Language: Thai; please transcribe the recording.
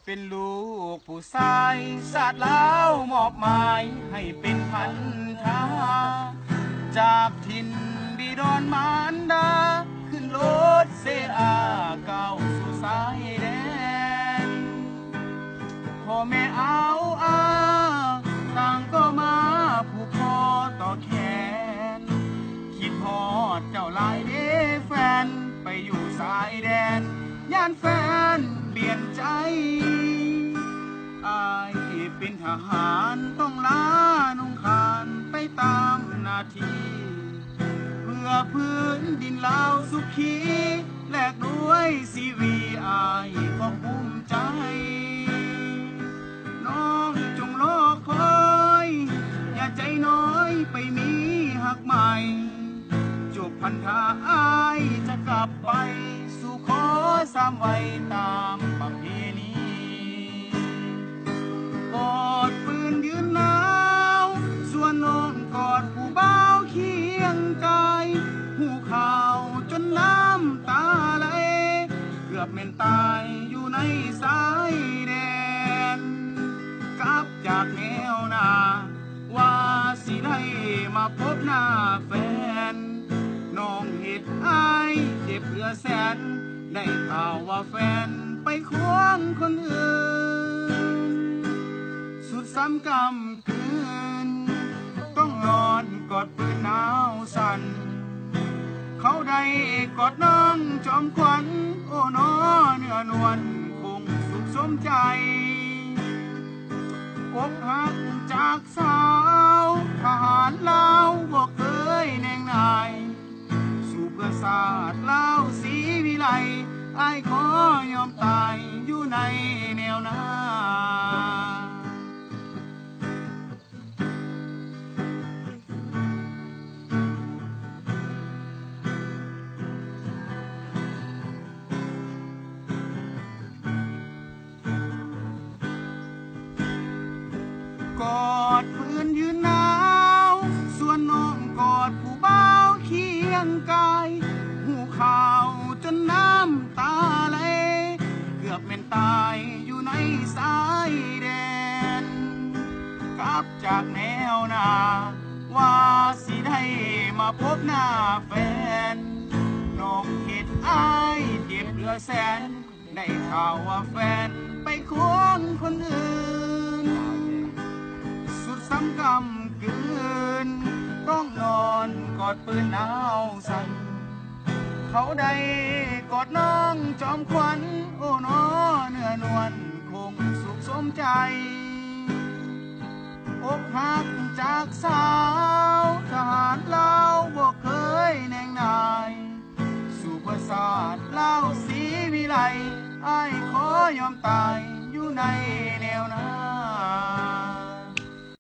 เป็นลูกผู้ชายศาสตร์แล้วมอบหมายให้เป็นพันธาจากถิ่นบิดรมารดาขึ้นรถเสอาเก้าสู่สายแดนพ่อแม่เอาต่างก็มาผูกคอต่อแขนคิดฮอดเจ้าลายเด้แฟนไปอยู่สายแดนย่านแฟนเปลี่ยนใจอายเป็นทหารต้องลานุ่งขานไปตามหน้าที่เพื่อพื้นดินลาวสุขีแลกด้วยชีวีอายก็ภูมิใจน้องจงรอคอยอย่าใจน้อยไปมีหักใหม่จบพันธะอายจะกลับไปสู่ขอสามไว้ตามประเพณีกอดปืนยืนหนาวส่วนน้องกอดผู้บ่าวเคียงกายหูข่าวจนน้ำตาไหลเกือบเม่นตายอยู่ในสายแดนกลับจากแนวหน้าว่าสิได้มาพบหน้าแฟนน้องเหตุอายเจ็บเหลือแสนได้ข่าวว่าแฟนไปควงคนอื่นสุดซ้ำกำคืนต้องนอนกอดปืนหนาวสั่นเขาได้กอดน้องจอมขวัญโอ้น้อเนื้อนวลคงสุขสมใจอกหักจากสาวทหารลาวบอกเคยแนงนายสู่เพื่อศาสตร์ลาวศรีวิไลอายขอยอมตายอยู่ในแนวหน้ากอดปืนยืนหนาวส่วนน้องกอดผู้บ่าวเคียงกายหูข่าวจนน้ำตาไหลเกือบเป็นตายอยู่ในสายแดนกลับจากแนวหน้าว่าสิได้มาพบหน้าแฟนน้องเห็นอายเจ็บเหลือแสนได้ข่าวว่าแฟนไปควงคนอื่นสุดซ้ำกำกืนต้องนอนกอดปืนหนาวสั่นเขาได้กอดน้องจอมขวัญโอ้น้อเนื้อนวลคงสุขสมใจอกหักจากสาวทหารลาวบอกเคยแนงนายสู่ประสาทลาวศรีวิไลอ้ายขอยอมตายอยู่ในแนวหน้า